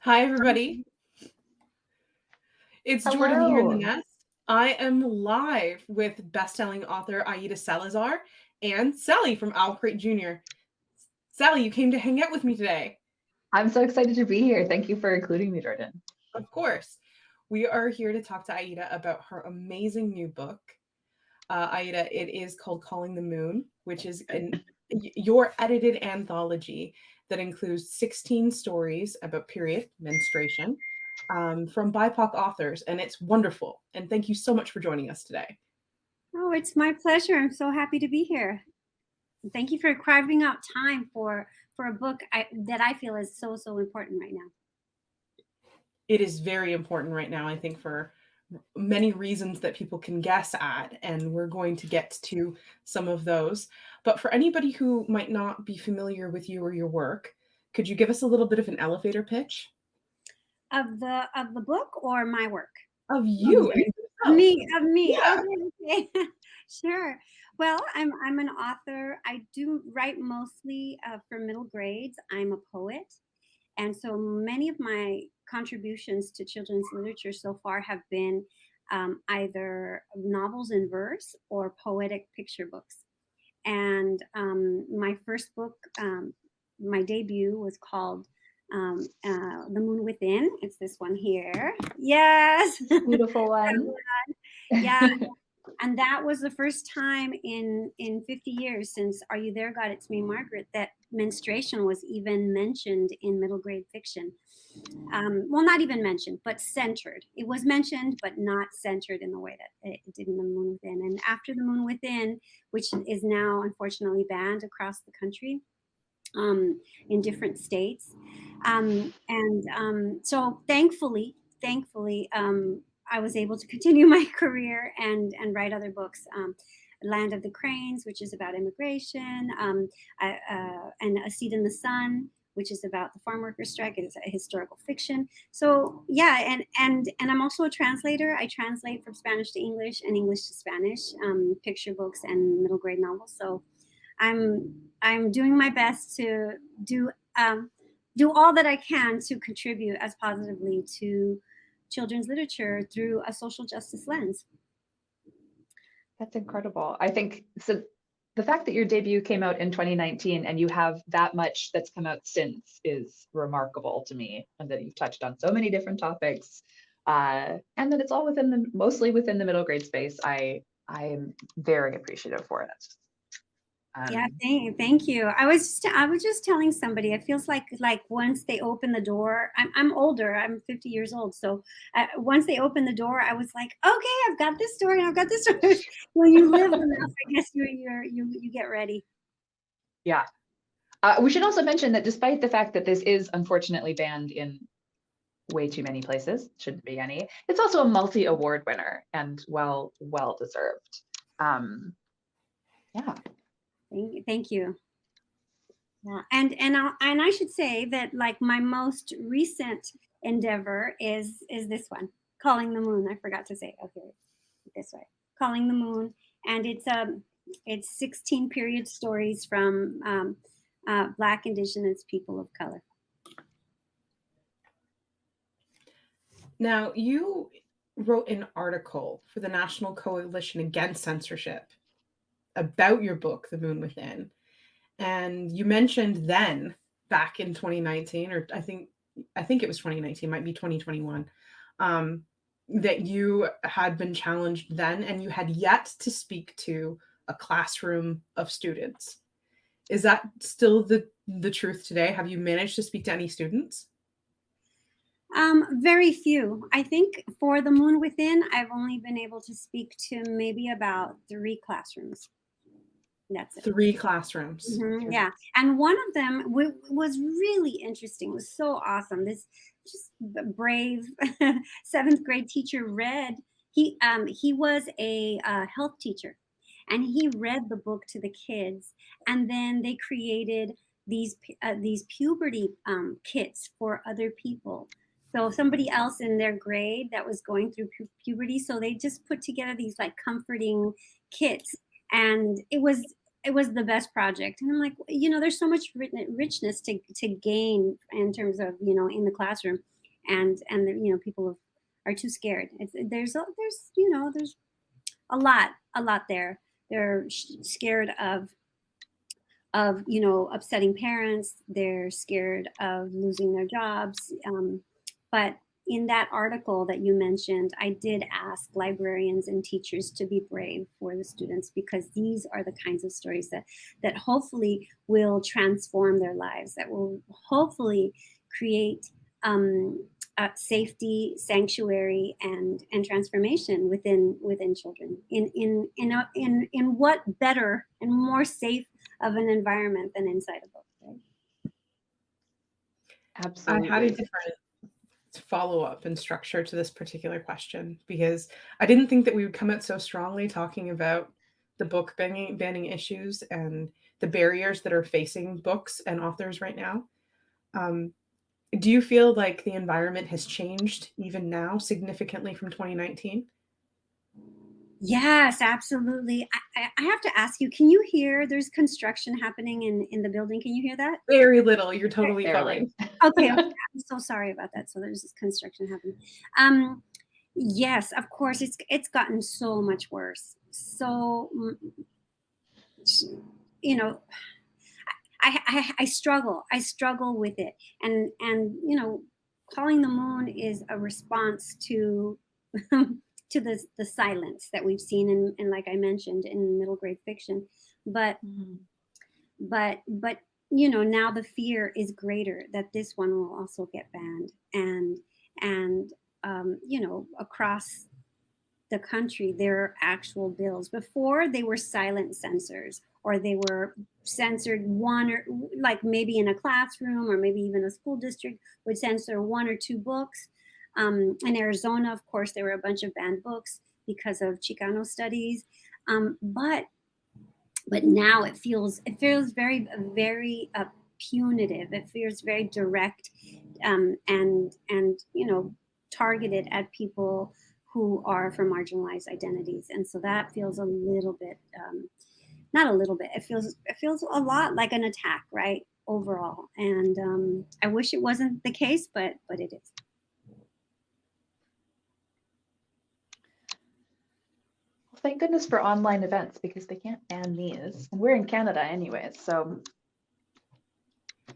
Hi, everybody. It's Jordan here in the Hello. nest. I am live with best-selling author Aida Salazar and Sally from OwlCrate Jr. Sally, you came to hang out with me today. I'm so excited to be here. Thank you for including me, Jordan. Of course. We are here to talk to Aida about her amazing new book. Aida, it is called Calling the Moon, which is your edited anthology that includes 16 stories about period, menstruation, from BIPOC authors, and it's wonderful. And thank you so much for joining us today. Oh, it's my pleasure. I'm so happy to be here. Thank you for carving out time for a book that I feel is so important right now. It is very important right now, I think, for many reasons that people can guess at, and we're going to get to some of those. But for anybody who might not be familiar with you or your work, could you give us a little bit of an elevator pitch Of the book or my work? of you and Of yourself? me. Yeah. Okay. Sure. Well, I'm an author. I do write mostly for middle grades. I'm a poet, and so many of my contributions to children's literature so far have been either novels in verse or poetic picture books. And my first book, my debut, was called The Moon Within. It's this one here. Yes. Beautiful one. Yeah. And that was the first time in 50 years since Are You There, God? It's Me, Margaret, that menstruation was even mentioned in middle grade fiction. Well, not even mentioned, but centered. It was mentioned, but not centered in the way that it did in The Moon Within. And after The Moon Within, which is now unfortunately banned across the country, in different states. So thankfully, I was able to continue my career and write other books. Land of the Cranes, which is about immigration, and A Seat in the Sun, which is about the farm worker strike. It's a historical fiction. So yeah, and I'm also a translator. I translate from Spanish to English and English to Spanish, picture books and middle grade novels. So I'm doing my best to do all that I can to contribute as positively to children's literature through a social justice lens. That's incredible. I think so. The fact that your debut came out in 2019 and you have that much that's come out since is remarkable to me, and that you've touched on so many different topics, and that it's all mostly within the middle grade space. I am very appreciative for it. Yeah, thank you. I was just telling somebody. It feels like once they open the door. I'm older. I'm 50 years old. So once they open the door, I was like, okay, I've got this story. And I've got this story. When you live enough, I guess you get ready. Yeah. We should also mention that despite the fact that this is unfortunately banned in way too many places, shouldn't be any, it's also a multi-award winner and well deserved. Yeah. Thank you. Yeah, and I should say that like my most recent endeavor is this one, Calling the Moon. I forgot to say. Okay, this way, Calling the Moon, and it's 16 period stories from Black, Indigenous people of color. Now, you wrote an article for the National Coalition Against Censorship about your book, The Moon Within. And you mentioned then, back in 2019, or I think it was 2019, might be 2021, that you had been challenged then and you had yet to speak to a classroom of students. Is that still the truth today? Have you managed to speak to any students? Very few. I think for The Moon Within, I've only been able to speak to maybe about 3 classrooms. That's it. 3 classrooms. Mm-hmm, yeah, and one of them was really interesting. It was so awesome. This just brave 7th grade teacher read. He was a health teacher, and he read the book to the kids, and then they created these puberty kits for other people. So somebody else in their grade that was going through puberty, so they just put together these like comforting kits, and it was the best project. And I'm like, there's so much richness to gain in terms of, in the classroom. People are too scared. There's a lot there. They're scared of upsetting parents. They're scared of losing their jobs. But in that article that you mentioned, I did ask librarians and teachers to be brave for the students, because these are the kinds of stories that hopefully will transform their lives, that will hopefully create safety, sanctuary, and transformation within children. In what better and more safe of an environment than inside a book, right? Absolutely. I had a different follow-up and structure to this particular question, because I didn't think that we would come out so strongly talking about the book banning issues and the barriers that are facing books and authors right now. Do you feel like the environment has changed even now significantly from 2019? Yes, absolutely. I have to ask you, can you hear there's construction happening in the building? Can you hear that? Very little. You're totally Barely. fine. Okay. I'm so sorry about that. So there's this construction happening. Yes, of course, it's gotten so much worse. So, you know, I struggle with it. And calling the moon is a response to to the silence that we've seen in, like I mentioned, in middle grade fiction. But now the fear is greater that this one will also get banned, and across the country there are actual bills. Before, they were silent censors, or they were censored one, or like maybe in a classroom, or maybe even a school district would censor one or two books. In Arizona, of course, there were a bunch of banned books because of Chicano studies. But now it feels very, very punitive. It feels very direct, and targeted at people who are from marginalized identities. And so that feels a little bit, not a little bit, it feels a lot like an attack, right, overall. And I wish it wasn't the case, but it is. Thank goodness for online events, because they can't ban these. And we're in Canada anyways, so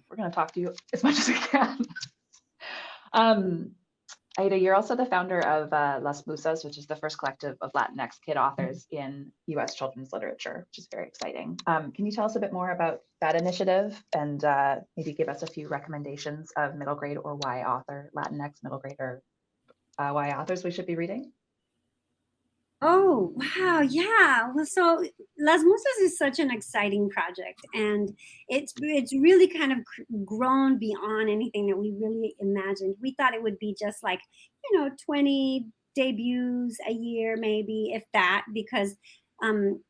we're going to talk to you as much as we can. Aida, you're also the founder of Las Musas, which is the first collective of Latinx kid authors in US children's literature, which is very exciting. Can you tell us a bit more about that initiative, and maybe give us a few recommendations of middle grade or Y author, Latinx middle grade or Y authors we should be reading? Oh, wow. Yeah. Well, so Las Musas is such an exciting project, and it's really kind of grown beyond anything that we really imagined. We thought it would be just like, 20 debuts a year, maybe, if that, because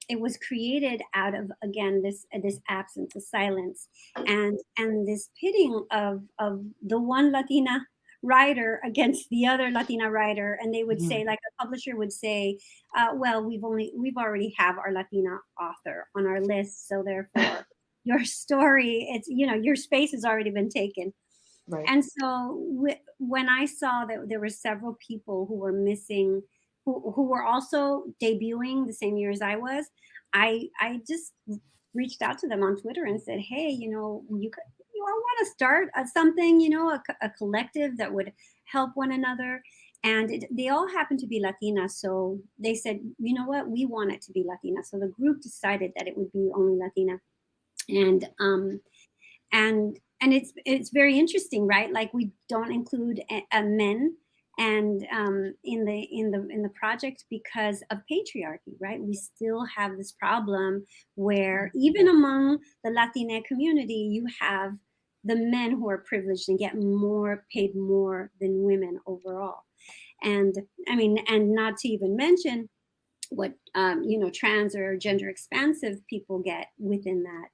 it was created out of, again, this absence, the silence, and this pitting of the one Latina writer against the other Latina writer. And they would say, like, a publisher would say, well, we've already have our Latina author on our list, so therefore your story, it's, your space has already been taken. Right. And so when I saw that there were several people who were missing, who were also debuting the same year as I was, I just reached out to them on Twitter and said, hey, I want to start something, a collective that would help one another. And they all happen to be Latina. So they said, you know what, we want it to be Latina. So the group decided that it would be only Latina. And it's very interesting, right? Like, we don't include men and in the project because of patriarchy, right? We still have this problem where even among the Latina community, you have the men who are privileged and get paid more than women overall. And I mean, and not to even mention what trans or gender expansive people get within that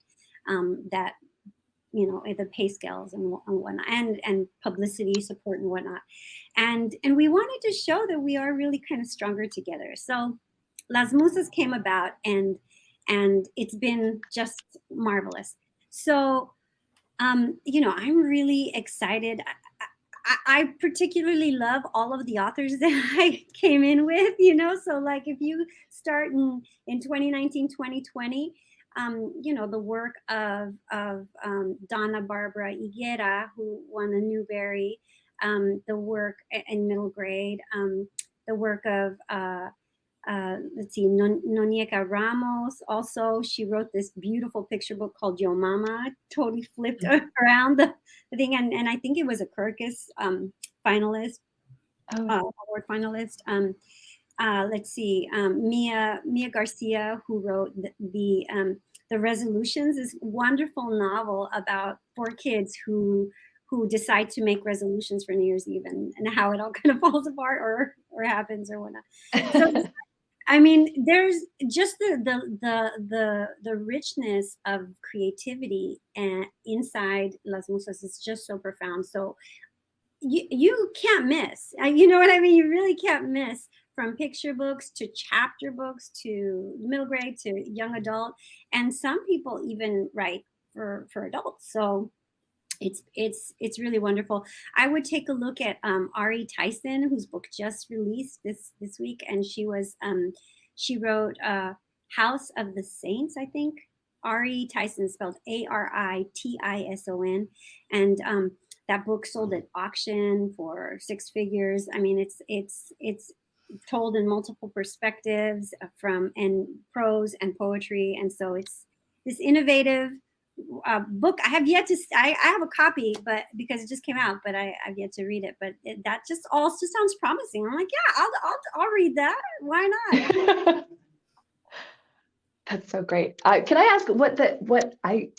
the pay scales and whatnot, and publicity support and whatnot. And we wanted to show that we are really kind of stronger together. So Las Musas came about, and it's been just marvelous. So I'm really excited. I particularly love all of the authors that I came in with, so like if you start in 2019, 2020, the work of Donna Barbara Higuera, who won the Newbery, the work in middle grade, the work of let's see, Nonieka Ramos. Also, she wrote this beautiful picture book called Yo Mama, totally flipped around the thing. And I think it was a Kirkus finalist, award finalist. Let's see, Mia Garcia, who wrote the Resolutions, this wonderful novel about 4 kids who decide to make resolutions for New Year's Eve and how it all kind of falls apart or happens or whatnot. So I mean, there's just the richness of creativity and inside Las Musas is just so profound. So you can't miss. You know what I mean? You really can't miss, from picture books to chapter books to middle grade to young adult, and some people even write for adults. So it's really wonderful. I would take a look at Ari Tyson, whose book just released this week, and she wrote House of the Saints, I think. Ari Tyson, spelled Aritison, and that book sold at auction for 6 figures. I mean, it's told in multiple perspectives and prose and poetry, and so it's this innovative book. I have yet to. I have a copy, but because it just came out, but I've yet to read it. But that just sounds promising. I'm like, yeah, I'll read that. Why not? That's so great. Can I ask what I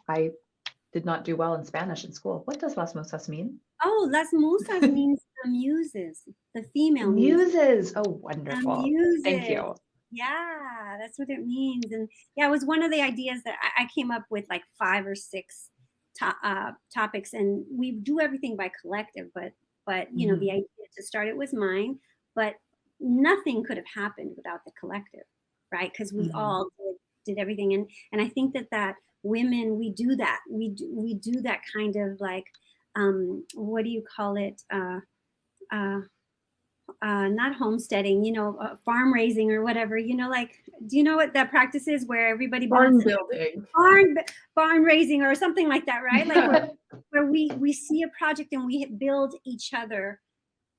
did not do well in Spanish in school? What does Las Musas mean? Oh, Las Musas means the muses, the female muses. Oh, wonderful. Muses. Thank you. Yeah, that's what it means. And yeah, it was one of the ideas that I came up with, like 5 or 6 topics, and we do everything by collective, but the idea to start it was mine, but nothing could have happened without the collective, right? Because we all did everything. And I think that women, we do that. We do that kind of like, what do you call it? Not homesteading, farm raising or whatever, like, do you know what that practice is, where everybody barn building, barn raising or something like that, right? Like where we see a project and we build each other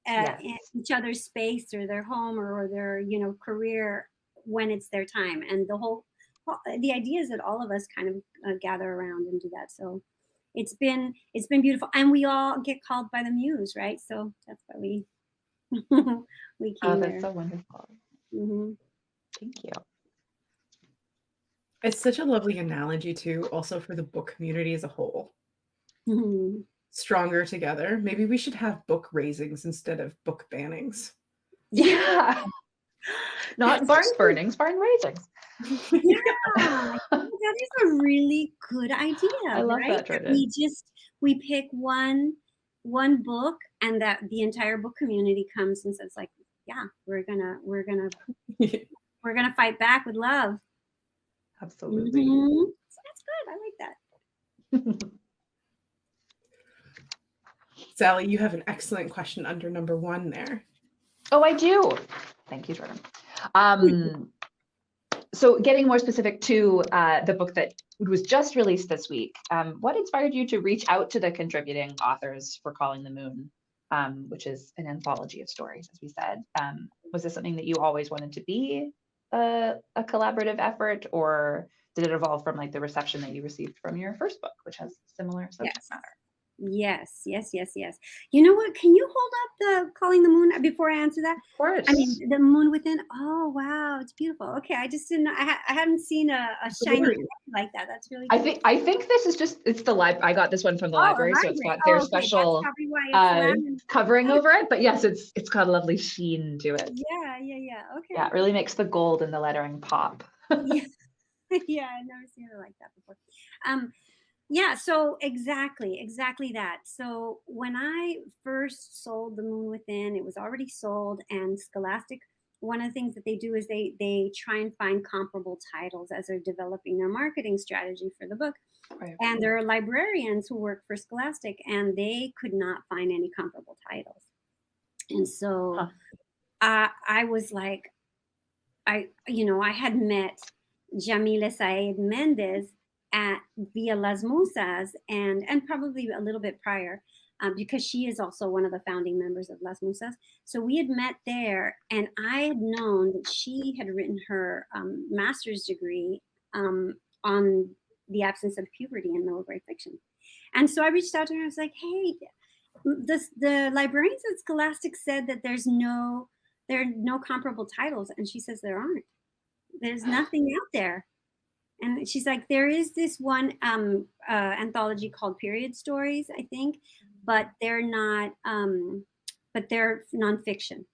in each other's space or their home or their, career when it's their time. And the idea is that all of us kind of gather around and do that. So it's been beautiful, and we all get called by the muse, right? So that's why we came that's there. so wonderful. Thank you. It's such a lovely analogy too, also for the book community as a whole. Stronger together. Maybe we should have book raisings instead of book bannings. Yeah. Not barn burnings, barn raisings. Yeah, that is a really good idea. I love right? that, Jordan. We pick one book, and that the entire book community comes and says, like, yeah, we're gonna fight back with love. Absolutely. So that's good. I like that. Sally, you have an excellent question under number 1 there. Oh, I do. Thank you, Jordan. So getting more specific to the book that was just released this week, what inspired you to reach out to the contributing authors for Calling the Moon, which is an anthology of stories, as we said? Was this something that you always wanted to be a collaborative effort, or did it evolve from like the reception that you received from your first book, which has similar subject matter? Yes. You know what? Can you hold up the Calling the Moon before I answer that? Of course. I mean, the moon within. Oh, wow, it's beautiful. Okay, I just didn't. I hadn't seen a shiny like that. That's really cool. I think this is just, it's the I got this one from the library, so it's got their special covering over it. But yes, it's got a lovely sheen to it. Yeah. Okay. Yeah, it really makes the gold in the lettering pop. Yeah, I've never seen it like that before. Yeah, so exactly that. So when I first sold The Moon Within, it was already sold, and Scholastic one of the things that they do is they try and find comparable titles as they're developing their marketing strategy for the book. Right. And there are librarians who work for Scholastic, and they could not find any comparable titles. And so I was like, I had met Jamila Saeed Mendez at Via Las Musas and probably a little bit prior, because she is also one of the founding members of Las Musas. So we had met there, and I had known that she had written her master's degree on the absence of puberty in middle grade fiction. And so I reached out to her. I was like, hey, the librarians at Scholastic said that there are no comparable titles. And she says there aren't. There's nothing out there. And she's like, there is this one anthology called Period Stories, I think, but they're not, but they're nonfiction.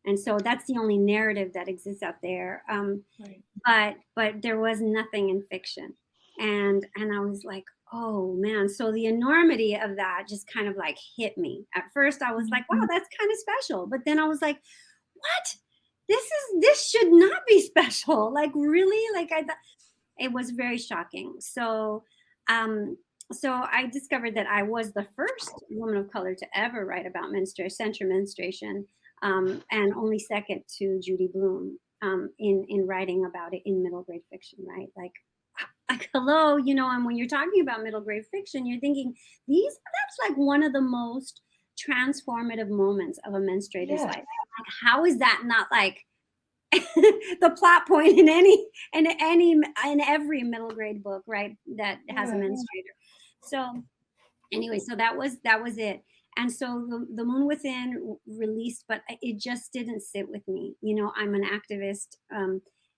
And so that's the only narrative that exists out there. Right. But there was nothing in fiction. And I was like, oh man. So the enormity of that just kind of like hit me. At first I was like, wow, that's kind of special. But then I was like, what? This should not be special. Like, really? Like, I thought it was very shocking. So I discovered that I was the first woman of color to ever write about censure menstruation, and only second to Judy Blume in writing about it in middle grade fiction, right? Like hello, and when you're talking about middle grade fiction, you're thinking that's like one of the most transformative moments of a menstruator's life. Like, how is that not like the plot point in every middle grade book, right? That has a menstruator. So anyway, so that was it. And so the Moon Within released, but it just didn't sit with me. I'm an activist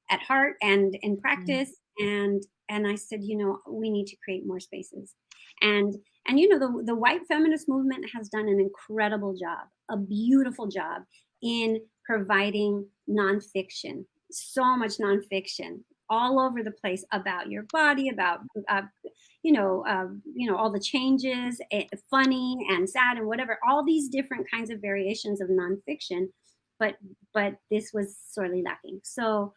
at heart and in practice, and I said, we need to create more spaces. And the white feminist movement has done an incredible job, a beautiful job in providing nonfiction, so much nonfiction all over the place about your body, about all the changes, funny and sad and whatever, all these different kinds of variations of nonfiction, but this was sorely lacking. So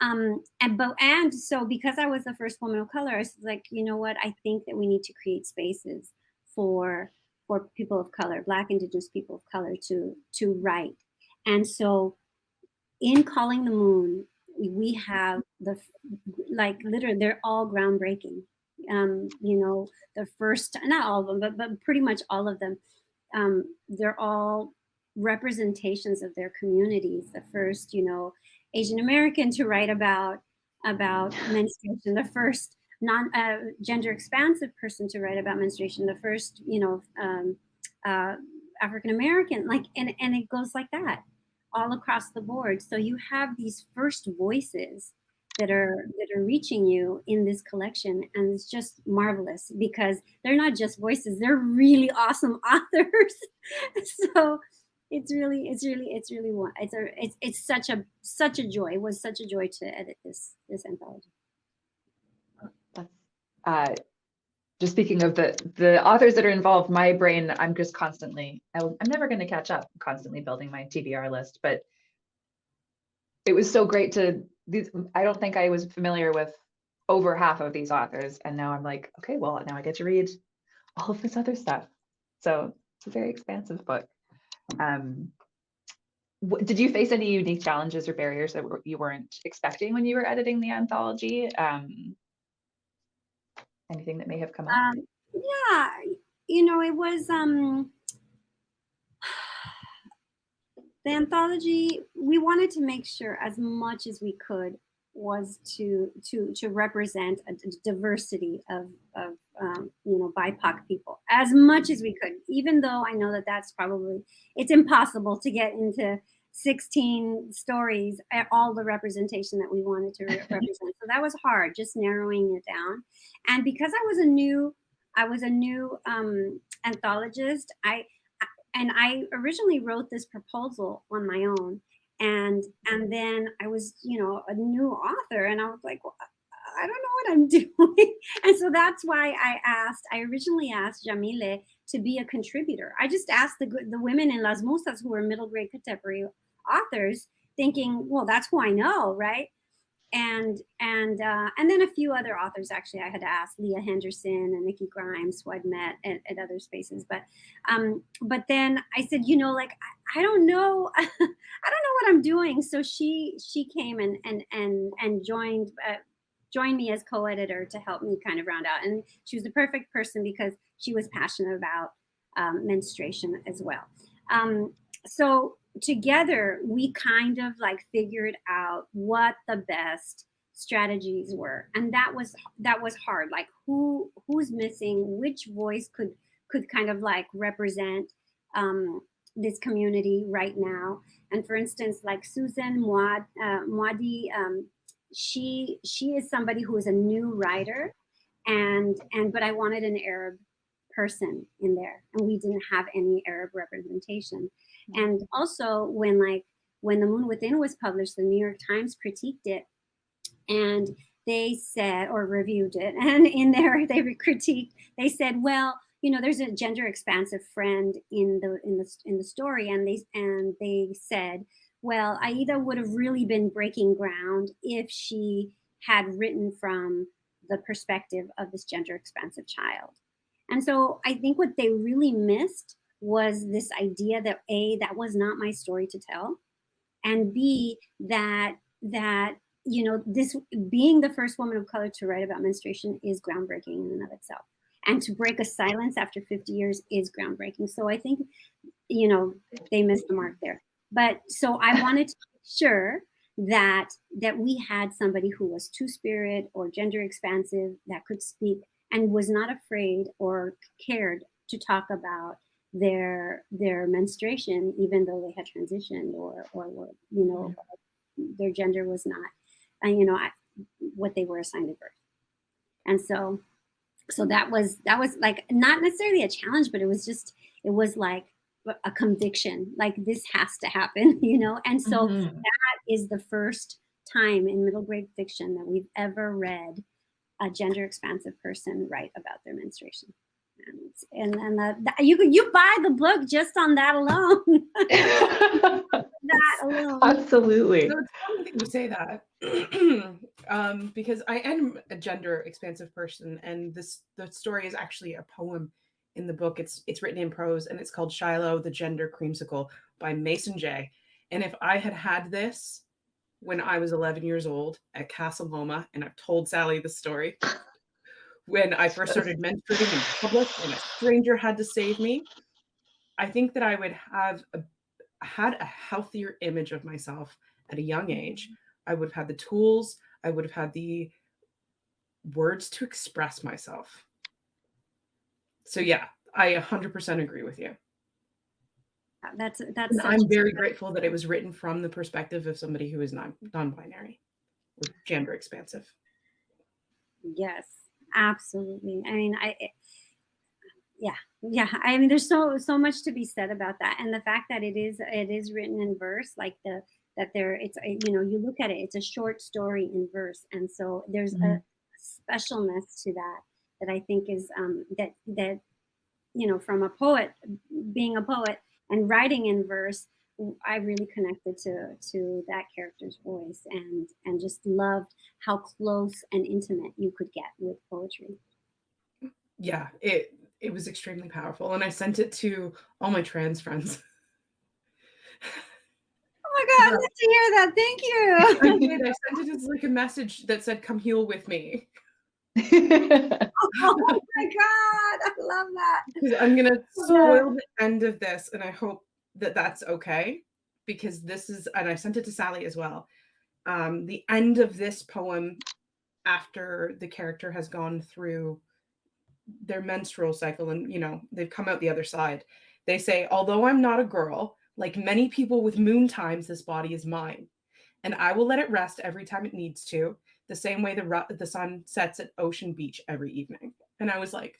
so because I was the first woman of color, I was like, you know what, I think that we need to create spaces for people of color, Black, Indigenous people of color to write. And so in Calling the Moon, we have literally, they're all groundbreaking. The first, not all of them, but pretty much all of them, they're all representations of their communities. The first, Asian American to write about menstruation, the first gender expansive person to write about menstruation, the first, African American, and it goes like that all across the board. So you have these first voices that are reaching you in this collection, and it's just marvelous because they're not just voices; they're really awesome authors. So it's such a joy. It was such a joy to edit this anthology. Just speaking of the authors that are involved, my brain, I'm just constantly, I'm never going to catch up, I'm constantly building my TBR list, but it was so great I don't think I was familiar with over half of these authors. And now I'm like, okay, well, now I get to read all of this other stuff. So it's a very expansive book. Did you face any unique challenges or barriers that you weren't expecting when you were editing the anthology? Anything that may have come up? Yeah, it was the anthology. We wanted to make sure as much as we could was to represent a diversity of BIPOC people as much as we could, even though I know that it's impossible to get into 16 stories at all the representation that we wanted to represent. So that was hard, just narrowing it down. And because I was a new anthologist, I originally wrote this proposal on my own, and then I was a new author, and I was like, well, I don't know what I'm doing. And so that's why I originally asked Jamile to be a contributor. I just asked the women in Las Musas who were middle grade contemporary authors thinking, well, that's who I know, right? And then a few other authors, actually, I had to ask Leah Henderson and Nikki Grimes, who I'd met at other spaces. But then I said, like, I don't know, I don't know what I'm doing. So she came and joined me as co-editor to help me kind of round out. And she was the perfect person because she was passionate about menstruation as well. So together we kind of like figured out what the best strategies were, and that was hard. Like who's missing, which voice could kind of like represent this community right now. And for instance, like Susan Mwadi, she is somebody who is a new writer, but I wanted an Arab person in there, and we didn't have any Arab representation. And also when The Moon Within was published, the New York Times critiqued it, and they said, or reviewed it, and in there they critiqued, they said, well, there's a gender expansive friend in the story, and they said, well, Aida would have really been breaking ground if she had written from the perspective of this gender expansive child. And so I think what they really missed was this idea that A, that was not my story to tell, and B, that this being the first woman of color to write about menstruation is groundbreaking in and of itself. And to break a silence after 50 years is groundbreaking. So I think, they missed the mark there. But so I wanted to make sure that we had somebody who was two-spirit or gender expansive that could speak and was not afraid or cared to talk about their menstruation, even though they had transitioned or their gender was not, what they were assigned at birth. And so that was like not necessarily a challenge, but it was like a conviction, like this has to happen, And so that is the first time in middle grade fiction that we've ever read a gender expansive person write about their menstruation. And you buy the book just on that alone. That alone. Absolutely. So it's funny that you say that, because I am a gender expansive person, and the story is actually a poem in the book. It's written in prose, and it's called Shiloh, the Gender Creamsicle by Mason J. And if I had this when I was 11 years old at Casa Loma, and I've told Sally the story, when I first started menstruating in public and a stranger had to save me, I think that I would have had a healthier image of myself at a young age. I would have had the tools. I would have had the words to express myself. So yeah, I 100% agree with you. That's and I'm very grateful that it was written from the perspective of somebody who is non-binary or gender expansive. Yes, absolutely. I mean, yeah. I mean, there's so much to be said about that, and the fact that it is written in verse, like you look at it, it's a short story in verse, and so there's a specialness to that I think is that from a poet, being a poet and writing in verse, I really connected to that character's voice and just loved how close and intimate you could get with poetry. Yeah, it was extremely powerful, and I sent it to all my trans friends. Oh my God, I'd love to hear that. Thank you. I did. I sent it as like a message that said, "Come heal with me." Oh my God, I love that. Because I'm gonna spoil the end of this, and I hope that that's okay, because this is, and I sent it to Sally as well. The end of this poem, after the character has gone through their menstrual cycle and they've come out the other side, they say, "Although I'm not a girl, like many people with moon times, this body is mine, and I will let it rest every time it needs to, the same way the sun sets at Ocean Beach every evening." And I was like,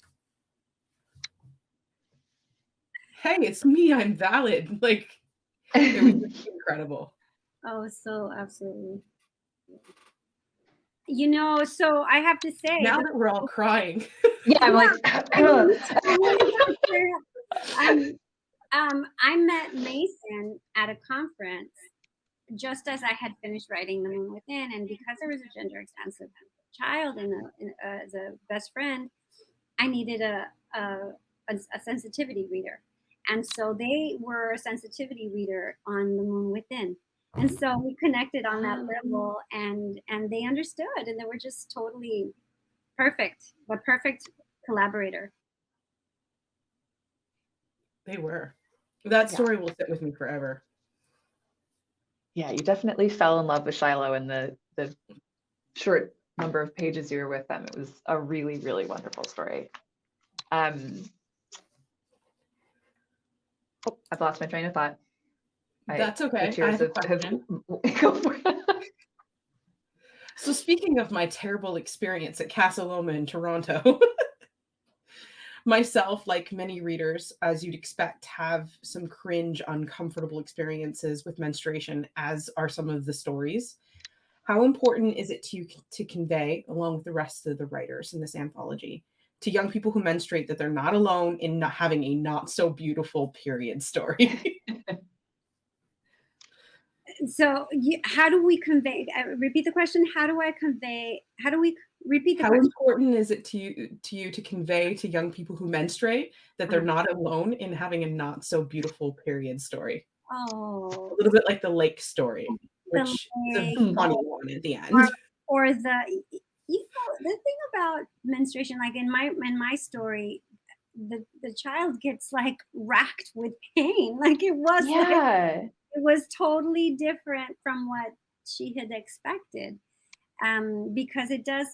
hey, it's me, I'm valid. Like, it was incredible. Oh, so absolutely. So I have to say, now that we're all crying. Yeah, I'm like, I met Mason at a conference, just as I had finished writing The Moon Within, and because there was a gender expansive child as a best friend, I needed a sensitivity reader. And so they were a sensitivity reader on The Moon Within. And so we connected on that level, and they understood, and they were just totally perfect, the perfect collaborator. They were. That Yeah. story will sit with me forever. Yeah, you definitely fell in love with Shiloh in the short number of pages you were with them. It was a really, really wonderful story. Oh, I've lost my train of thought. That's The okay. I tears have a have question. go for it. So speaking of my terrible experience at Casa Loma in Toronto, myself, like many readers, as you'd expect, have some cringe, uncomfortable experiences with menstruation, as are some of the stories. How important is it to you to convey, along with the rest of the writers in this anthology, to young people who menstruate that they're not alone in not having a not so beautiful period story? So how do we convey, repeat the question? How do we repeat the How question? important is it to you to convey to young people who menstruate that they're not alone in having a not so beautiful period story? A Oh, little bit like the lake story, the which is a lake, funny one at the or end. the thing about menstruation, like in my story, the child gets like racked with pain. Like it was like Yeah. it was totally different from what she had expected. Because it does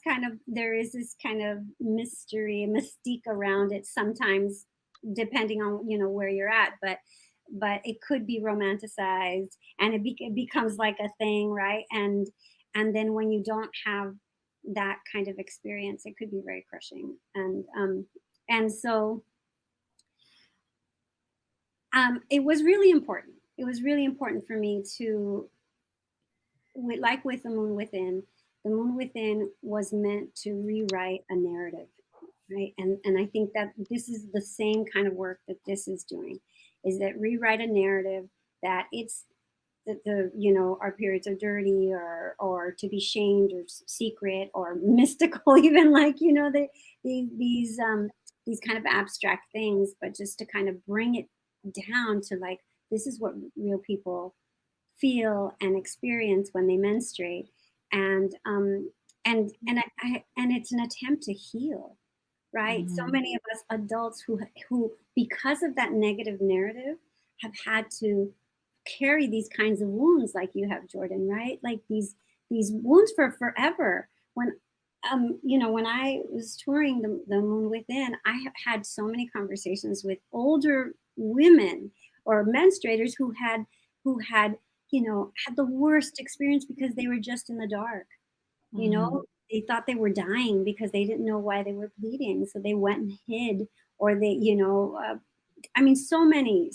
there is this kind of mystery, mystique around it sometimes, depending on where you're at, but it could be romanticized, and it becomes like a thing, right? And then when you don't have that kind of experience, it could be very crushing. And so it was really important. It was really important for me to, like with the Moon Within was meant to rewrite a narrative, right? And I think that this is the same kind of work that this is doing, is that rewrite a narrative that it's that our periods are dirty, or to be shamed, or secret, or mystical, even, like these kind of abstract things, but just to kind of bring it down to, like, this is what real people feel and experience when they menstruate. And it's an attempt to heal, right? So many of us adults who because of that negative narrative have had to carry these kinds of wounds, like you have, Jordan, right? Like these wounds for forever. When I was touring the Moon Within, I have had so many conversations with older women or menstruators who had had the worst experience because they were just in the dark. They thought they were dying because they didn't know why they were bleeding, so they went and hid, or I mean, so many,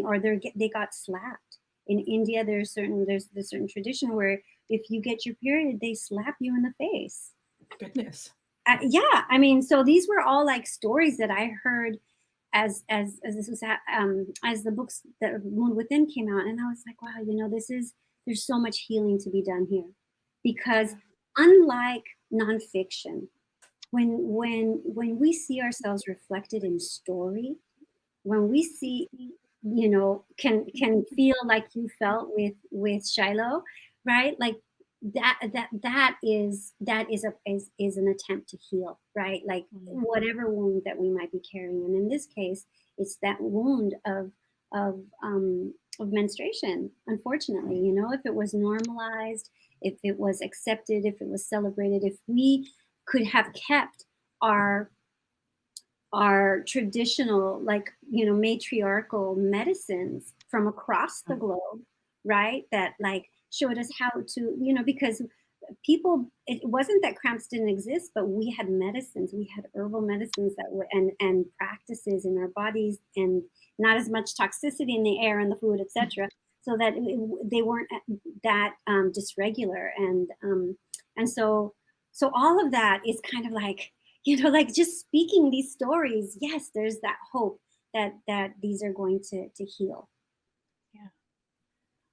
or they got slapped. In India, there's this certain tradition where if you get your period, they slap you in the face. Goodness. Yeah, I mean, so these were all like stories that I heard as this was as the books that Moon Within came out, and I was like, wow, there's so much healing to be done here, because unlike nonfiction, when we see ourselves reflected in story, when we see, can feel like you felt with Shiloh, right? Like that is an attempt to heal, right? Like whatever wound that we might be carrying, and in this case, it's that wound of menstruation. Unfortunately, if it was normalized, if it was accepted, if it was celebrated, if we could have kept our traditional, like, matriarchal medicines from across the globe, right? That, like, showed us how to, because it wasn't that cramps didn't exist, but we had medicines, we had herbal medicines that were, and practices in our bodies, and not as much toxicity in the air and the food, etc., so that they weren't that dysregular. And so all of that is kind of like, like, just speaking these stories, yes, there's that hope that these are going to heal. Yeah.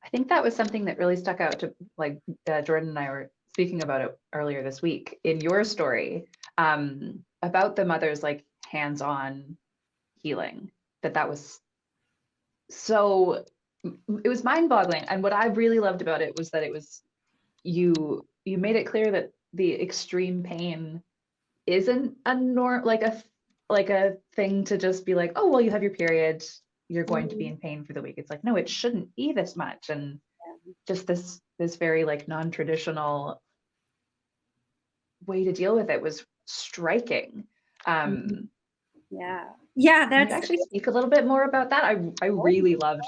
I think that was something that really stuck out to like Jordan and I were speaking about it earlier this week in your story, about the mother's like hands-on healing, that was so, it was mind-boggling. And what I really loved about it was that it was you made it clear that the extreme pain isn't like a thing to just be like, oh well, you have your period, you're going to be in pain for the week. It's like, no, it shouldn't be this much. And just this very like non-traditional way to deal with it was striking. Yeah, Can you that's actually speak a little bit more about that? I really loved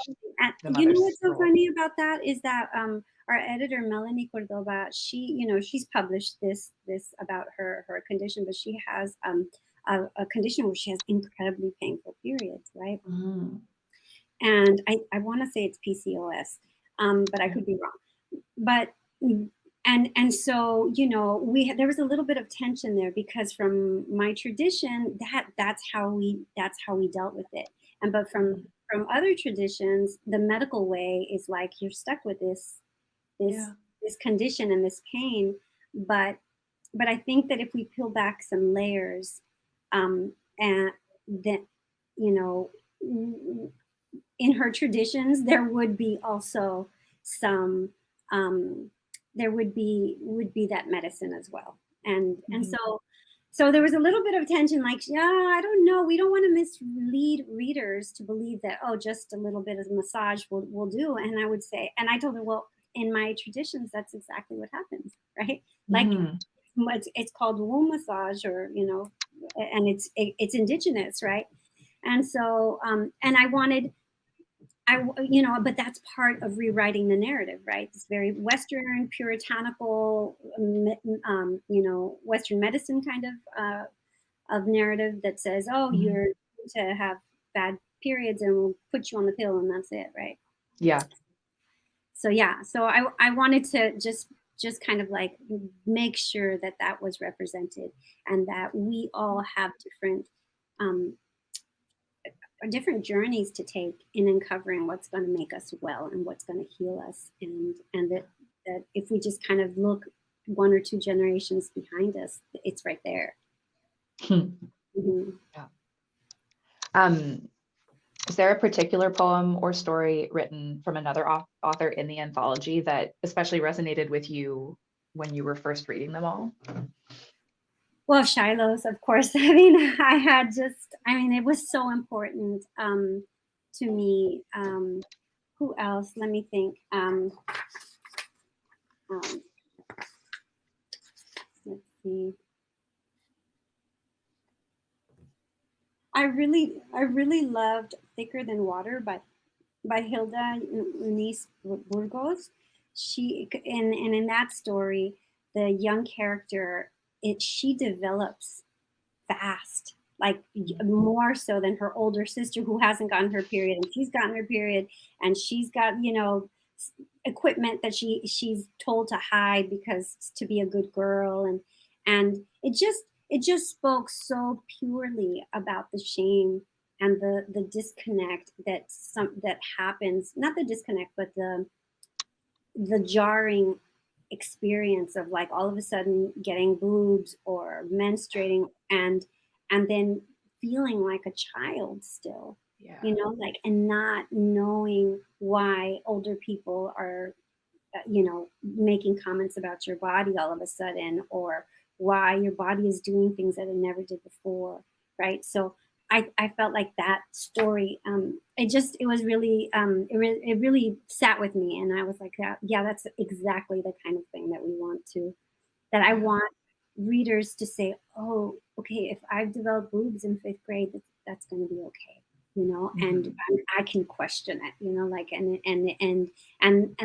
the you know mother's what's so role. funny about that is that our editor Melanie Cordova, she's published this about her condition, but she has a condition where she has incredibly painful periods, right? And I want to say it's PCOS, but I could be wrong. But and so there was a little bit of tension there, because from my tradition that's how we dealt with it, but from other traditions, the medical way is like you're stuck with this condition and this pain. But I think that if we peel back some layers, and that in her traditions there would be also some there would be that medicine as well. And so there was a little bit of tension, like, I don't know, we don't want to mislead readers to believe that, oh, just a little bit of massage will do. And I would say, and I told her, well, in my traditions that's exactly what happens, right? Like it's called womb massage, or and it's indigenous, right? And so and I wanted, but that's part of rewriting the narrative, right? This very Western, puritanical, Western medicine kind of narrative that says, oh, you're to have bad periods and we'll put you on the pill and that's it, right? Yeah. So I wanted to just kind of like make sure that was represented, and that we all have different journeys to take in uncovering what's going to make us well and what's going to heal us, and that if we just kind of look 1 or 2 generations behind us, it's right there. Yeah. Is there a particular poem or story written from another author in the anthology that especially resonated with you when you were first reading them all? Well, Shiloh's, of course. I mean, it was so important to me. Who else? Let me think. Let's see. I really loved Thicker Than Water by Hilda Eunice Burgos. And in that story, the young character, she develops fast, like more so than her older sister, who hasn't gotten her period, and she's gotten her period, and she's got equipment that she's told to hide because to be a good girl, and it just spoke so purely about the shame and the disconnect that happens, not the disconnect, but the jarring experience of like all of a sudden getting boobs or menstruating and then feeling like a child still, like, and not knowing why older people are making comments about your body all of a sudden, or why your body is doing things that it never did before, right? So I felt like that story, it was really, it really sat with me, and I was like, yeah, that's exactly the kind of thing that I want readers to say, oh, okay, if I've developed boobs in 5th grade, that's going to be okay, and I can question it, like, and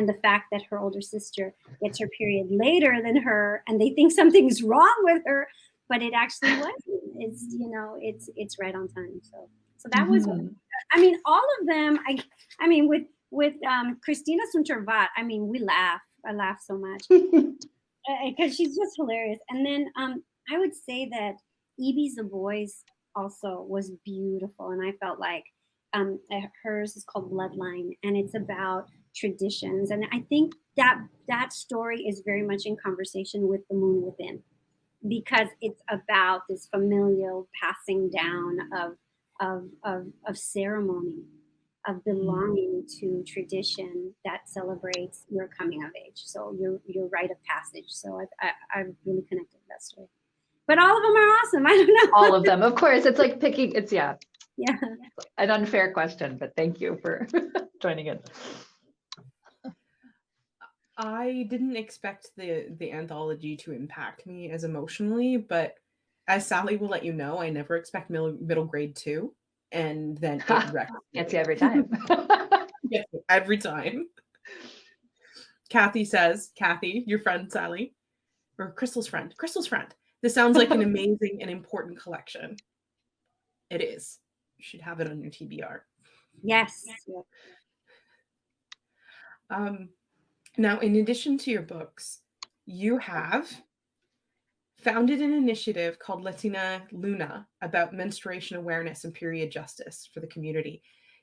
the fact that her older sister gets her period later than her, and they think something's wrong with her, but it actually wasn't. It's right on time. So that was, I mean, all of them. I mean, with Christina Suntervat, I mean, I laugh so much because she's just hilarious. And then I would say that Evie Zaboy's also was beautiful, and I felt like hers is called Bloodline, and it's about traditions. And I think that story is very much in conversation with The Moon Within, because it's about this familial passing down of ceremony, of belonging to tradition that celebrates your coming of age. So your rite of passage. So I really connected with that story. But all of them are awesome. I don't know. All of them, of course. It's like picking. It's Yeah. an unfair question, but thank you for joining in. I didn't expect the anthology to impact me as emotionally, but as Sally will let you know, I never expect middle grade 2, and then it wrecked me. Gets you every time. Yes, every time. Kathy says, Kathy, your friend Sally, or Crystal's friend. This sounds like an amazing and important collection. It is. You should have it on your TBR. Yes. Now, in addition to your books, you have founded an initiative called Latina Luna about menstruation awareness and period justice for the community.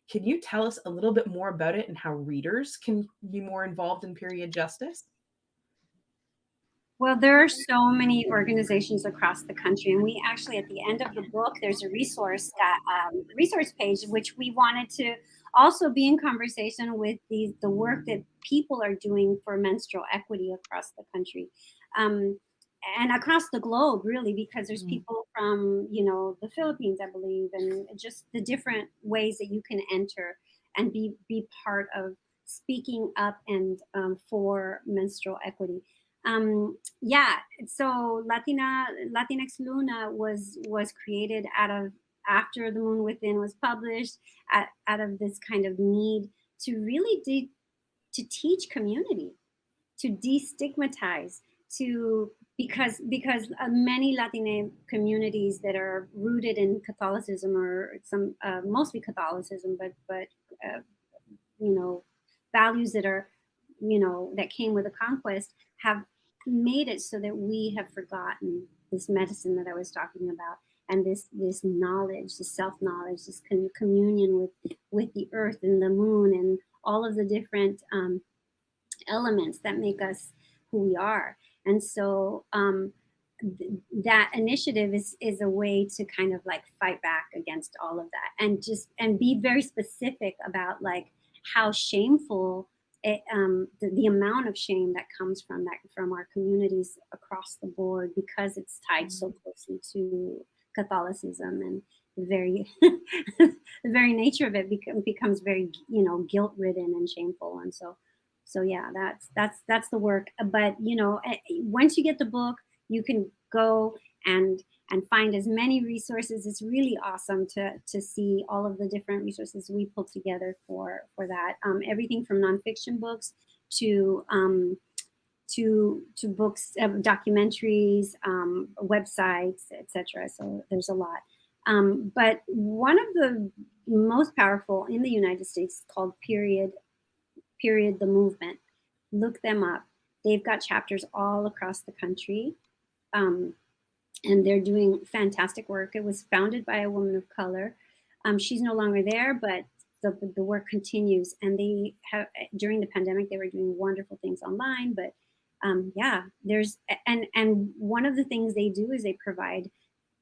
Can you tell us a little bit more about it and how readers can be more involved in period justice? Well, there are so many organizations across the country, and we actually, at the end of the book, there's a resource page, which we wanted to also be in conversation with the work that people are doing for menstrual equity across the country, and across the globe, really, because there's people from the Philippines, I believe, and just the different ways that you can enter and be part of speaking up and for menstrual equity. So Latinx Luna was created after The Moon Within was published, out of this kind of need to really to teach community, to destigmatize, because many Latina communities that are rooted in Catholicism, or some mostly Catholicism, but values that are that came with the conquest, have made it so that we have forgotten this medicine that I was talking about, and this knowledge, this self-knowledge, this communion with the earth and the moon and all of the different elements that make us who we are. And so that initiative is a way to kind of like fight back against all of that, and be very specific about like how shameful the amount of shame that comes from our communities across the board, because it's tied so closely to Catholicism, and the very nature of it becomes very guilt ridden and shameful. And so yeah, that's the work. But once you get the book, you can go and find as many resources. It's really awesome to see all of the different resources we pulled together for that. Everything from nonfiction books to books, documentaries, websites, etc. So there's a lot. But one of the most powerful in the United States is called Period the Movement. Look them up. They've got chapters all across the country. And they're doing fantastic work. It was founded by a woman of color. She's no longer there, but the work continues. And they have, during the pandemic, they were doing wonderful things online. But there's and one of the things they do is they provide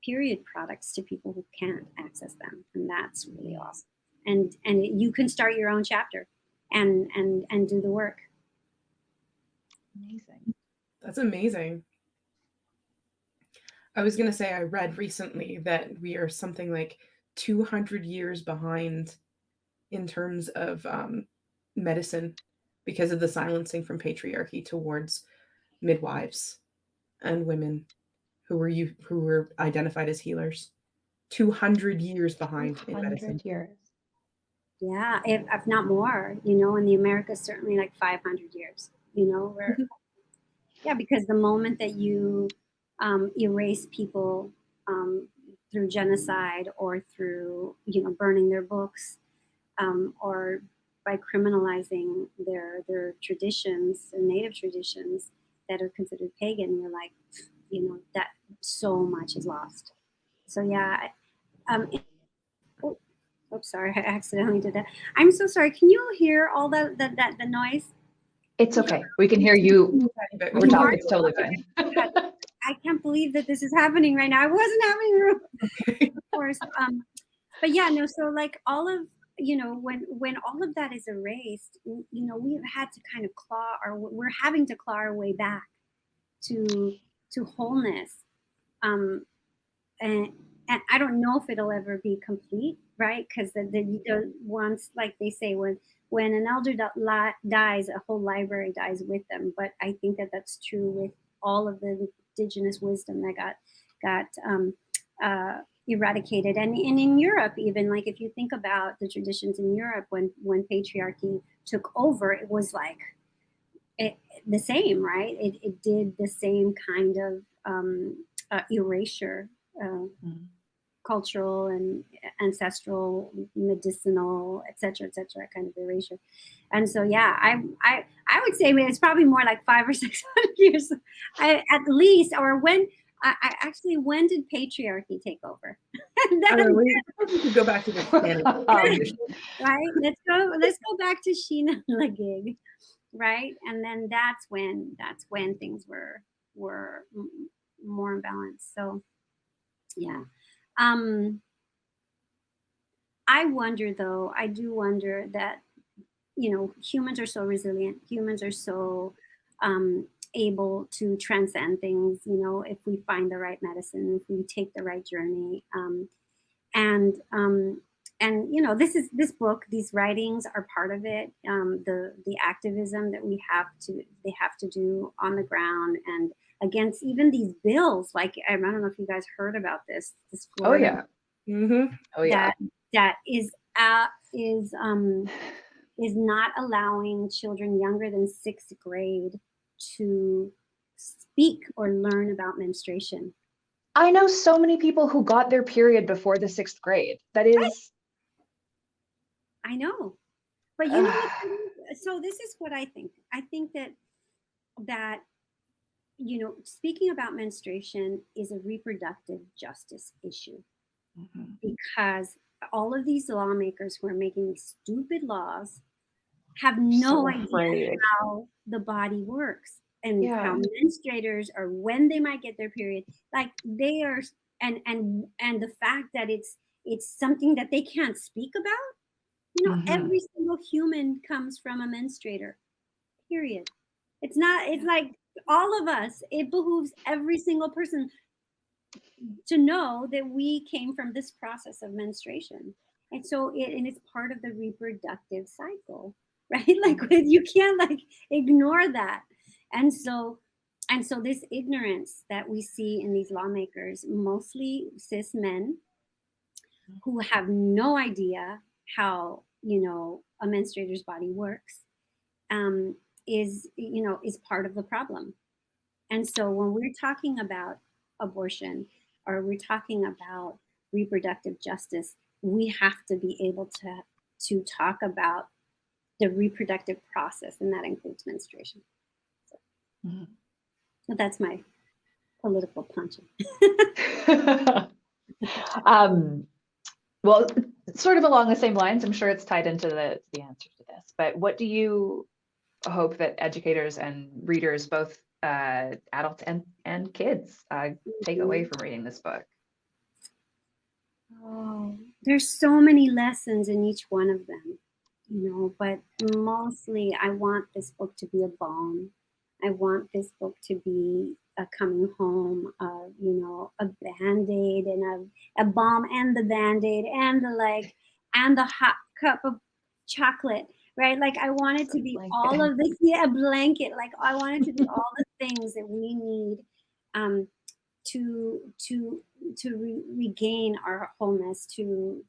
period products to people who can't access them, and that's really awesome. And you can start your own chapter and do the work. Amazing. That's amazing. I was going to say, I read recently that we are something like 200 years behind in terms of medicine because of the silencing from patriarchy towards midwives and women who were identified as healers. 200 years behind in medicine. 200 years. Yeah, if not more, in the Americas, certainly like 500 years, where, because the moment that you erase people through genocide, or through, burning their books, or by criminalizing their traditions, their native traditions that are considered pagan, you're like, that so much is lost. So yeah, Oops, sorry, I accidentally did that. I'm so sorry. Can you hear all the noise? It's okay. We can hear you. But We're talking. It's totally fine. I can't believe that this is happening right now. I wasn't having room, of course. But yeah, no. So like all of when all of that is erased, we've had to kind of we're having to claw our way back to wholeness. And I don't know if it'll ever be complete, right? Because once, like they say, when an elder dies, a whole library dies with them. But I think that that's true with all of the indigenous wisdom that got eradicated. And in Europe, even, like if you think about the traditions in Europe, when patriarchy took over, it was like the same, right? It did the same kind of erasure. Cultural and ancestral, medicinal, etc., kind of erasure. And so, yeah, I would say it's probably more like 500 or 600 years, at least. Or when when did patriarchy take over? We could go back to the right. Let's go back to Sheena Lagig, right? And then that's when things were more imbalanced. So. Yeah. I do wonder that, humans are so resilient. Humans are so able to transcend things, if we find the right medicine, if we take the right journey. And this book, these writings are part of it. The activism that they have to do on the ground and against even these bills. Like, I don't know if you guys heard about this Florida. Oh yeah. That is not allowing children younger than 6th grade to speak or learn about menstruation. I know so many people who got their period before the 6th grade. That is. I know, but you know what? So this is what I think. I think that speaking about menstruation is a reproductive justice issue, because all of these lawmakers who are making these stupid laws have no idea how the body works and how menstruators, or when they might get their period. Like they are, and the fact that it's something that they can't speak about. Every single human comes from a menstruator, period. It's like all of us. It behooves every single person to know that we came from this process of menstruation. And so it's part of the reproductive cycle, right? Like you can't ignore that. And so this ignorance that we see in these lawmakers, mostly cis men who have no idea how, a menstruator's body works, is part of the problem. And so when we're talking about abortion, or we're talking about reproductive justice, we have to be able to talk about the reproductive process, and that includes menstruation. So that's my political punching. Well, sort of along the same lines, I'm sure it's tied into the answer to this, but what do you hope that educators and readers, both adults and kids, take away from reading this book? Oh, there's so many lessons in each one of them, but mostly I want this book to be a balm. I want this book to be a coming home, a Band-Aid, and a balm, and the Band-Aid, and the hot cup of chocolate, right? Like I want it to be all of this, a blanket. Like I want it to be all the things that we need to regain our wholeness, to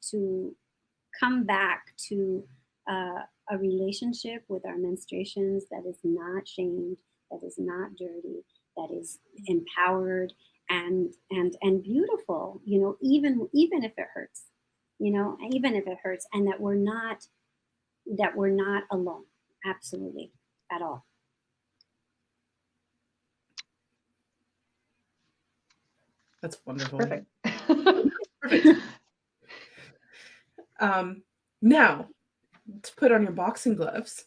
come back to a relationship with our menstruations that is not shamed, that is not dirty, that is empowered and beautiful, even if it hurts, even if it hurts, and that we're not alone, absolutely, at all. That's wonderful. Perfect. Perfect. Now, to put on your boxing gloves,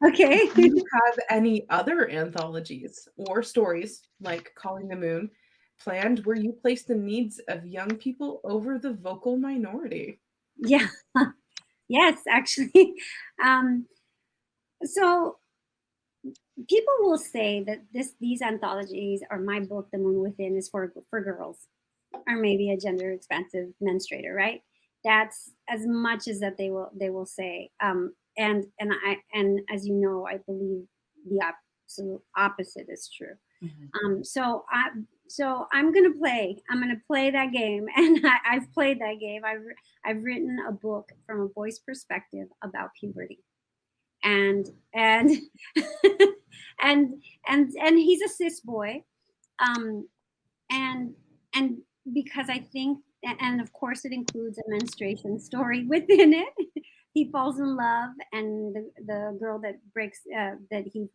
Okay. do you have any other anthologies or stories like Calling the Moon planned where you place the needs of young people over the vocal minority? Yeah. Yes, actually. Um, so people will say that these anthologies or my book, The Moon Within, is for girls or maybe a gender expansive menstruator, right? That's as much as that they will say. And as you know, I believe the absolute opposite is true. Mhm. So I'm gonna play. I'm gonna play that game, and I've played that game. I've written a book from a boy's perspective about puberty, and and he's a cis boy, um, and and because I think, and of course it includes a menstruation story within it. He falls in love, and the girl that breaks that he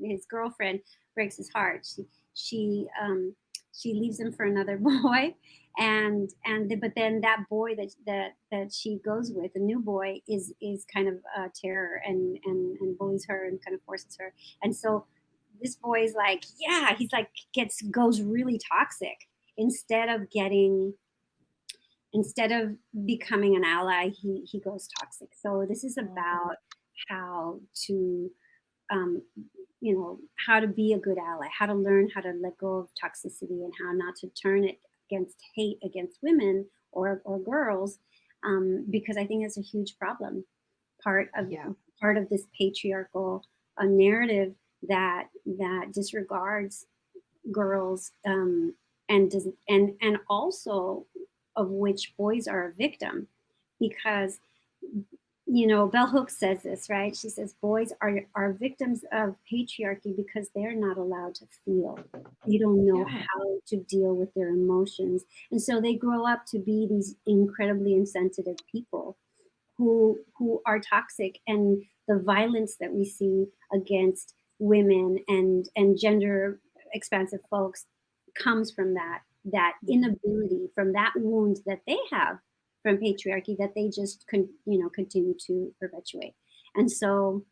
his girlfriend breaks his heart. She leaves him for another boy, but then that boy that she goes with, a new boy, is kind of a terror and bullies her and kind of forces her. And so this boy's like, yeah, he's like goes really toxic. Instead of becoming an ally, he goes toxic. So this is about how to um, how to be a good ally, how to learn how to let go of toxicity, and how not to turn it against hate against women or girls, because I think it's a huge problem. Part of Yeah. part of this patriarchal narrative that disregards girls, and also of which boys are a victim, because Bell Hooks says this, right? She says boys are victims of patriarchy because they're not allowed to feel. They don't know Yeah. how to deal with their emotions, and so they grow up to be these incredibly insensitive people who are toxic. And the violence that we see against women and gender expansive folks comes from that inability, from that wound that they have from patriarchy, that they just continue to perpetuate. And so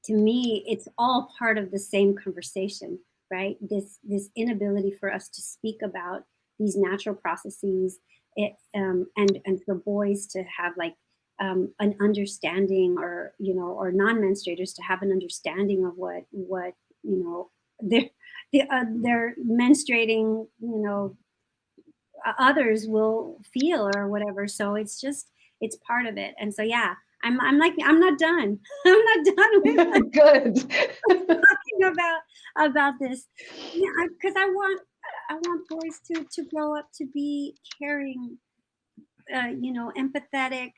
to me, it's all part of the same conversation, right? This inability for us to speak about these natural processes, and for boys to have like an understanding, or non-menstruators to have an understanding of what they're they're menstruating, others will feel or whatever. So it's part of it. And so yeah, I'm like, I'm not done. I'm not done with Good. talking about this. Yeah, because I want boys to grow up to be caring, empathetic,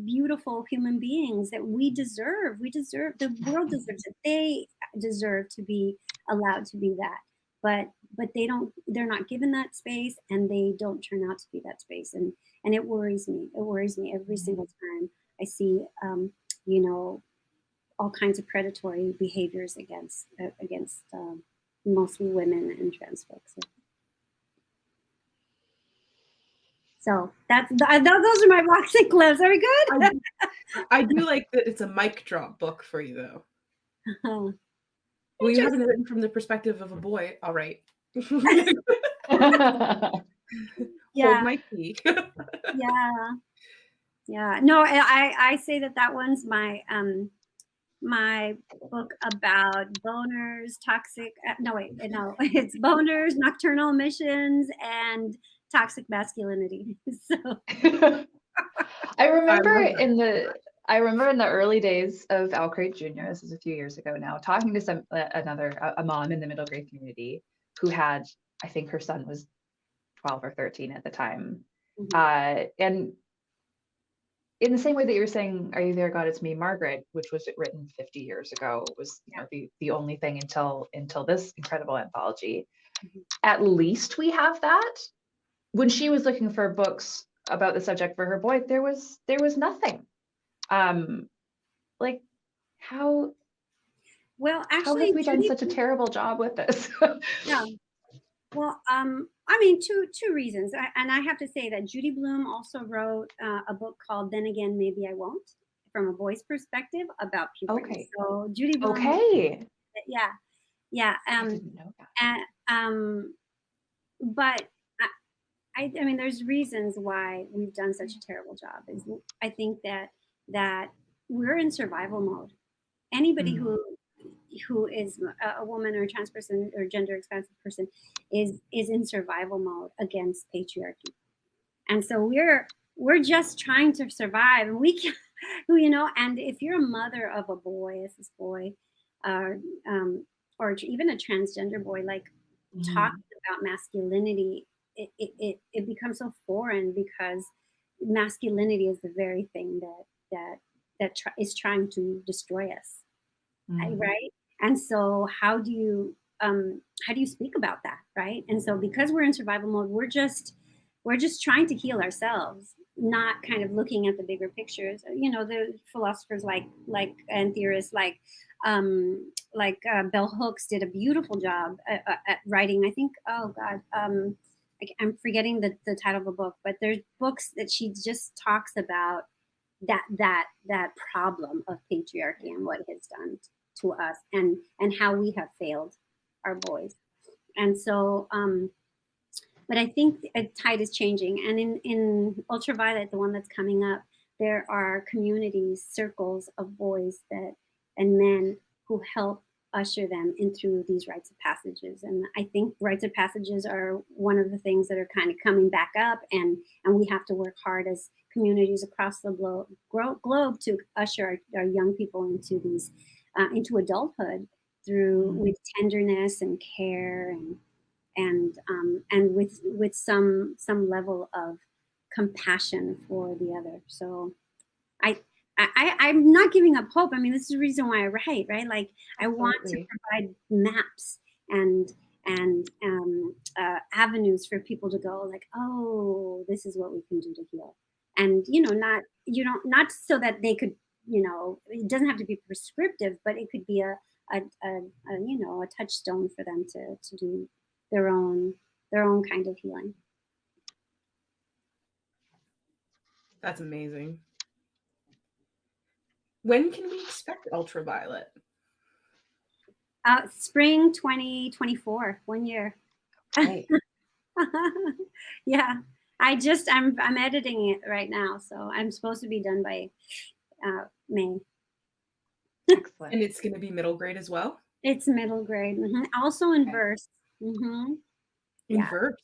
beautiful human beings that we deserve. The world deserves it. They deserve to be allowed to be that. But they're not given that space, and they don't turn out to be that space. And it worries me. It worries me every single time I see, all kinds of predatory behaviors against mostly women and trans folks. So those are my boxing gloves. Are we good? I do like that it's a mic drop book for you, though. Oh, Well, you haven't written from the perspective of a boy. All right. yeah, Hold my tea. yeah. No, I say that one's my book about boners, toxic. No, wait, no, it's boners, nocturnal emissions, and toxic masculinity. So I remember love that. I remember in the early days of OwlCrate Jr., this is a few years ago now, talking to a mom in the middle grade community who had, I think her son was 12 or 13 at the time. And in the same way that you were saying, Are You There, God, It's Me, Margaret, which was written 50 years ago, was the only thing until this incredible anthology. At least we have that. When she was looking for books about the subject for her boy, there was nothing. Like well, how actually, have we done Judy, such a terrible job with this? yeah. Well, I mean, two reasons, and I have to say that Judy Blume also wrote a book called "Then Again, Maybe I Won't," from a boy's perspective about puberty. Okay. So Judy Blume, Okay. yeah, yeah, I didn't know that. and but I mean, there's reasons why we've done such a terrible job. I think that we're in survival mode. Anybody who is a woman or a trans person or gender expansive person is in survival mode against patriarchy, and so we're just trying to survive, and we can, and if you're a mother of a boy, as this boy, uh, or even a transgender boy, like talking about masculinity, it becomes so foreign because masculinity is the very thing is trying to destroy us, right? And so how do you speak about that, right? And so because we're in survival mode, we're just trying to heal ourselves, not kind of looking at the bigger pictures. The philosophers and theorists Bell Hooks did a beautiful job at writing. I think, oh God, I'm forgetting the title of the book, but there's books that she just talks about that problem of patriarchy and what it has done to us, and how we have failed our boys. And so but I think the tide is changing, and in Ultraviolet, the one that's coming up, there are communities, circles of boys and men who help usher them in through these rites of passages. And I think rites of passages are one of the things that are kind of coming back up, and we have to work hard as communities across the globe to usher our young people into these into adulthood with tenderness and care and with some level of compassion for the other. So I'm not giving up hope. I mean, this is the reason why I write, right? Like, I want to provide maps and avenues for people to go, like, oh, this is what we can do to heal. And not so that they could, it doesn't have to be prescriptive, but it could be a touchstone for them to do their own kind of healing. That's amazing. When can we expect Ultraviolet? Spring 2024, 1 year. Right. Yeah, I'm editing it right now, so I'm supposed to be done by May. Excellent. And it's going to be middle grade as well? It's middle grade. Also in verse. In Yeah. verse?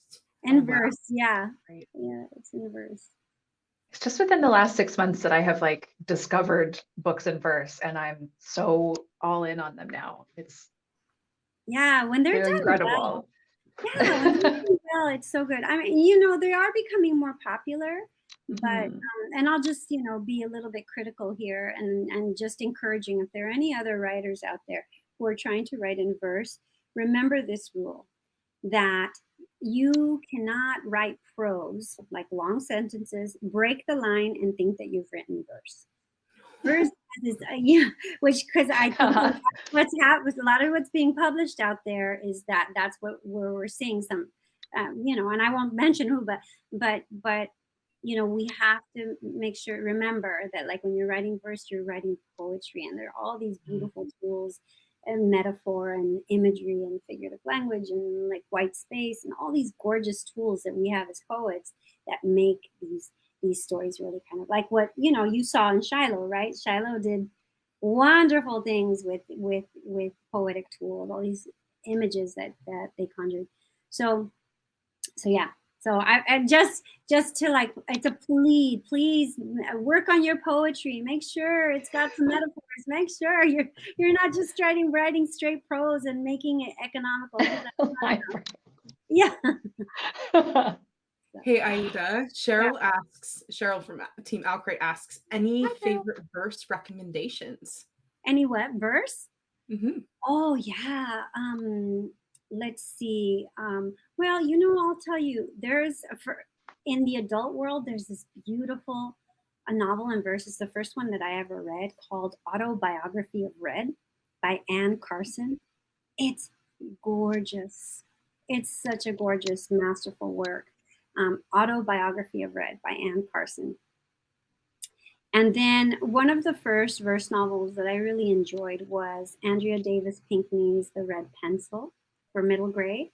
In verse, yeah. Right. Yeah, it's in verse. It's just within the last 6 months that I have discovered books in verse, and I'm so all in on them now. When they're done incredible. Well. Yeah, when they're done well, it's so good. I mean, they are becoming more popular, but and I'll just be a little bit critical here and just encouraging, if there are any other writers out there who are trying to write in verse, remember this rule, that you cannot write prose, like long sentences, break the line, and think that you've written verse. Verse is which, because I think what's happened, a lot of what's being published out there is that's where we're seeing some, and I won't mention who, but we have to remember that, like, when you're writing verse, you're writing poetry, and there are all these beautiful tools and metaphor and imagery and figurative language and like white space and all these gorgeous tools that we have as poets that make these stories really kind of like what you saw in Shiloh, right? Shiloh did wonderful things with poetic tools, all these images that they conjured. So yeah. So I just to it's a plea, please work on your poetry. Make sure it's got some metaphors. Make sure you're not just writing straight prose and making it economical. Yeah. Hey, Aida, Cheryl from Team OwlCrate asks, any favorite verse recommendations? Any what verse? Mm-hmm. Oh yeah. Let's see. Well, I'll tell you, in the adult world, there's this beautiful novel in verse. It's the first one that I ever read, called Autobiography of Red by Anne Carson. It's gorgeous. it's such a gorgeous, masterful work. Autobiography of Red by Anne Carson. And then one of the first verse novels that I really enjoyed was Andrea Davis Pinkney's The Red Pencil for middle grade.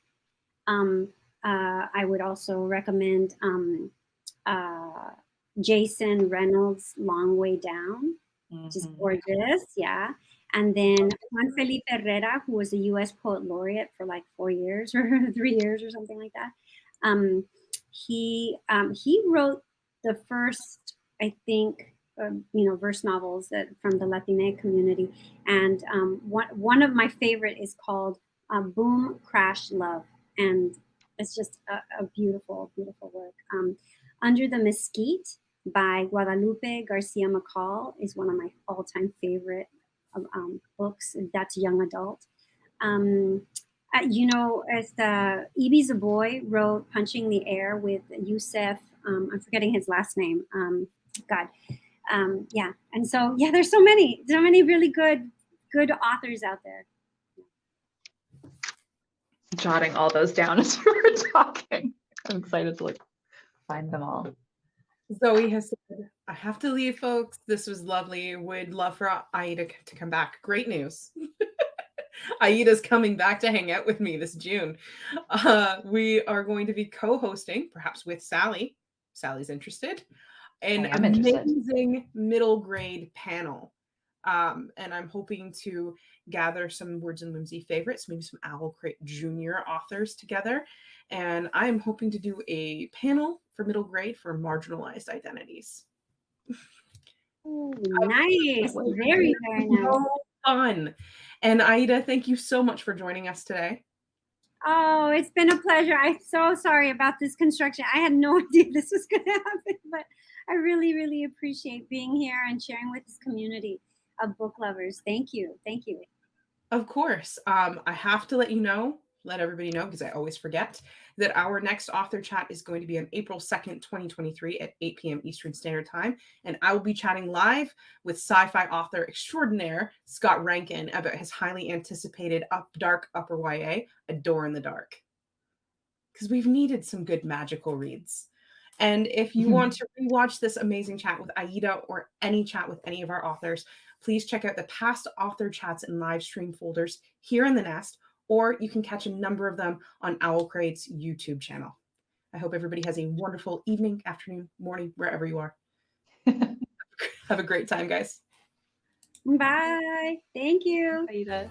I would also recommend Jason Reynolds' Long Way Down, which is gorgeous, yeah. And then Juan Felipe Herrera, who was a U.S. Poet Laureate for like 4 years or 3 years or something like that. He wrote the first, I think, verse novels that from the Latinx community, and one of my favorite is called Boom Crash Love, and it's just a beautiful, beautiful work. Under the Mesquite by Guadalupe Garcia McCall is one of my all-time favorite books. That's young adult. As Ibi Zoboi wrote Punching the Air with Youssef, I'm forgetting his last name. Yeah. And so, yeah, there's so many really good authors out there. Jotting all those down as we were talking. I'm excited to find them all. Zoe has said, I have to leave, folks. This was lovely. Would love for Aida to come back. Great news. Aida's coming back to hang out with me this June. We are going to be co-hosting, perhaps with Sally. Sally's interested. An amazing middle grade panel. And I'm hoping to gather some Words and Whimsy favorites, maybe some OwlCrate junior authors together. And I'm hoping to do a panel for middle grade for marginalized identities. Ooh, nice. Very, very nice. So fun. And Aida, thank you so much for joining us today. Oh, it's been a pleasure. I'm so sorry about this construction. I had no idea this was going to happen, but I really, really appreciate being here and sharing with this community of book lovers. Thank you. Thank you. Of course. I have to let everybody know, because I always forget, that our next author chat is going to be on April 2nd, 2023 at 8 p.m. Eastern Standard Time. And I will be chatting live with sci-fi author extraordinaire Scott Rankin about his highly anticipated dark upper YA, A Door in the Dark. Because we've needed some good magical reads. And if you want to rewatch this amazing chat with Aida or any chat with any of our authors, please check out the past author chats and live stream folders here in the Nest, or you can catch a number of them on OwlCrate's YouTube channel. I hope everybody has a wonderful evening, afternoon, morning, wherever you are. Have a great time, guys. Bye. Thank you. Aida.